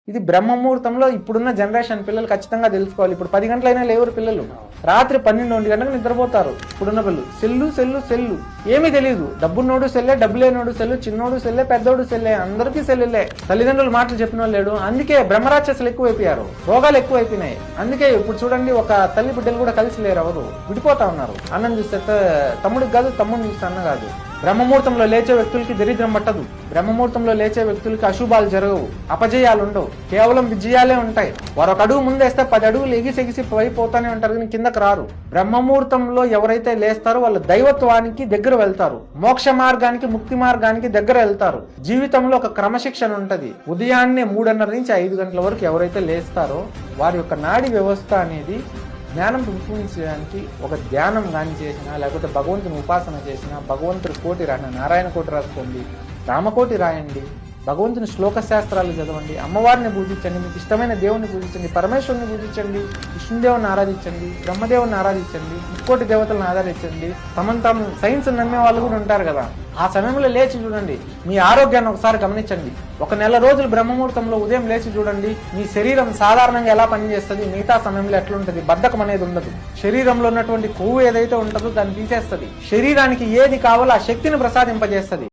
ఇది బ్రహ్మముహూర్తంలో ఇప్పుడున్న జనరేషన్ పిల్లలు ఖచ్చితంగా తెలుసుకోవాలి. ఇప్పుడు 10 గంటలైనా లేవరు పిల్లలు, రాత్రి 12-1 గంటలకు నిద్రపోతారు ఇప్పుడున్న పిల్లలు. సెల్లు ఏమీ తెలియదు. డబ్బున్నోడు సెల్లే, డబ్బు లేనోడు సెల్లు, చిన్నోడు సెల్లే, పెద్దోడు సెల్లే, అందరికీ సెల్లులే. తల్లిదండ్రులు మాటలు చెప్పిన వాళ్ళు లేడు. అందుకే బ్రహ్మరాక్షసులు ఎక్కువైపోయారు, రోగాలు ఎక్కువైపోయినాయి. అందుకే ఇప్పుడు చూడండి, ఒక తల్లి బిడ్డలు కూడా కలిసి లేరు, ఎవరు విడిపోతా ఉన్నారు. అన్నం చూస్తే తమ్ముడికి కాదు, తమ్ముడిని చూస్తే అన్న కాదు. బ్రహ్మముహూర్తంలో లేచే వ్యక్తులకి దరిద్రం పట్టదు. బ్రహ్మముహూర్తంలో లేచే వ్యక్తులకి అశుభాలు జరగవు, అపజయాలు ఉండవు, కేవలం విజయాలే ఉంటాయి. వారు ఒక అడుగు ముందేస్తే 10 అడుగులు ఎగిసెగిసి పైపోతానే ఉంటారు, కానీ కిందకు రారు. బ్రహ్మముహూర్తంలో ఎవరైతే లేస్తారో వాళ్ళు దైవత్వానికి దగ్గర వెళ్తారు, మోక్ష మార్గానికి, ముక్తి మార్గానికి దగ్గర వెళ్తారు. జీవితంలో ఒక క్రమశిక్షణ ఉంటది. ఉదయాన్నే 3:30 నుంచి 5 గంటల వరకు ఎవరైతే లేస్తారో వారి యొక్క నాడీ వ్యవస్థ అనేది జ్ఞానం పెంపొందించడానికి ఒక ధ్యానం కానీ చేసినా, లేకపోతే భగవంతుని ఉపాసన చేసినా, భగవంతుడి కోటి రాయండి, నారాయణ కోటి రాసుకోండి, రామకోటి రాయండి, భగవంతుని శ్లోక శాస్త్రాలు చదవండి, అమ్మవారిని పూజించండి, మీకు ఇష్టమైన దేవుని పూజించండి, పరమేశ్వరుని పూజించండి, విష్ణుదేవుని ఆరాధించండి, బ్రహ్మదేవుని ఆరాధించండి, ముక్కోటి దేవతలను ఆరాధించండి. తాము సైన్స్ నమ్మే వాళ్ళు కూడా ఉంటారు కదా, ఆ సమయంలో లేచి చూడండి, మీ ఆరోగ్యాన్ని ఒకసారి గమనించండి. 1 నెల రోజులు బ్రహ్మముహూర్తంలో ఉదయం లేచి చూడండి, మీ శరీరం సాధారణంగా ఎలా పనిచేస్తుంది, మిగతా సమయంలో ఎట్లుంటది. బద్ధకం అనేది ఉండదు. శరీరంలో ఉన్నటువంటి కొవ్వు ఏదైతే ఉంటుందో దాన్ని తీసేస్తుంది. శరీరానికి ఏది కావాలో ఆ శక్తిని ప్రసాదింపజేస్తుంది.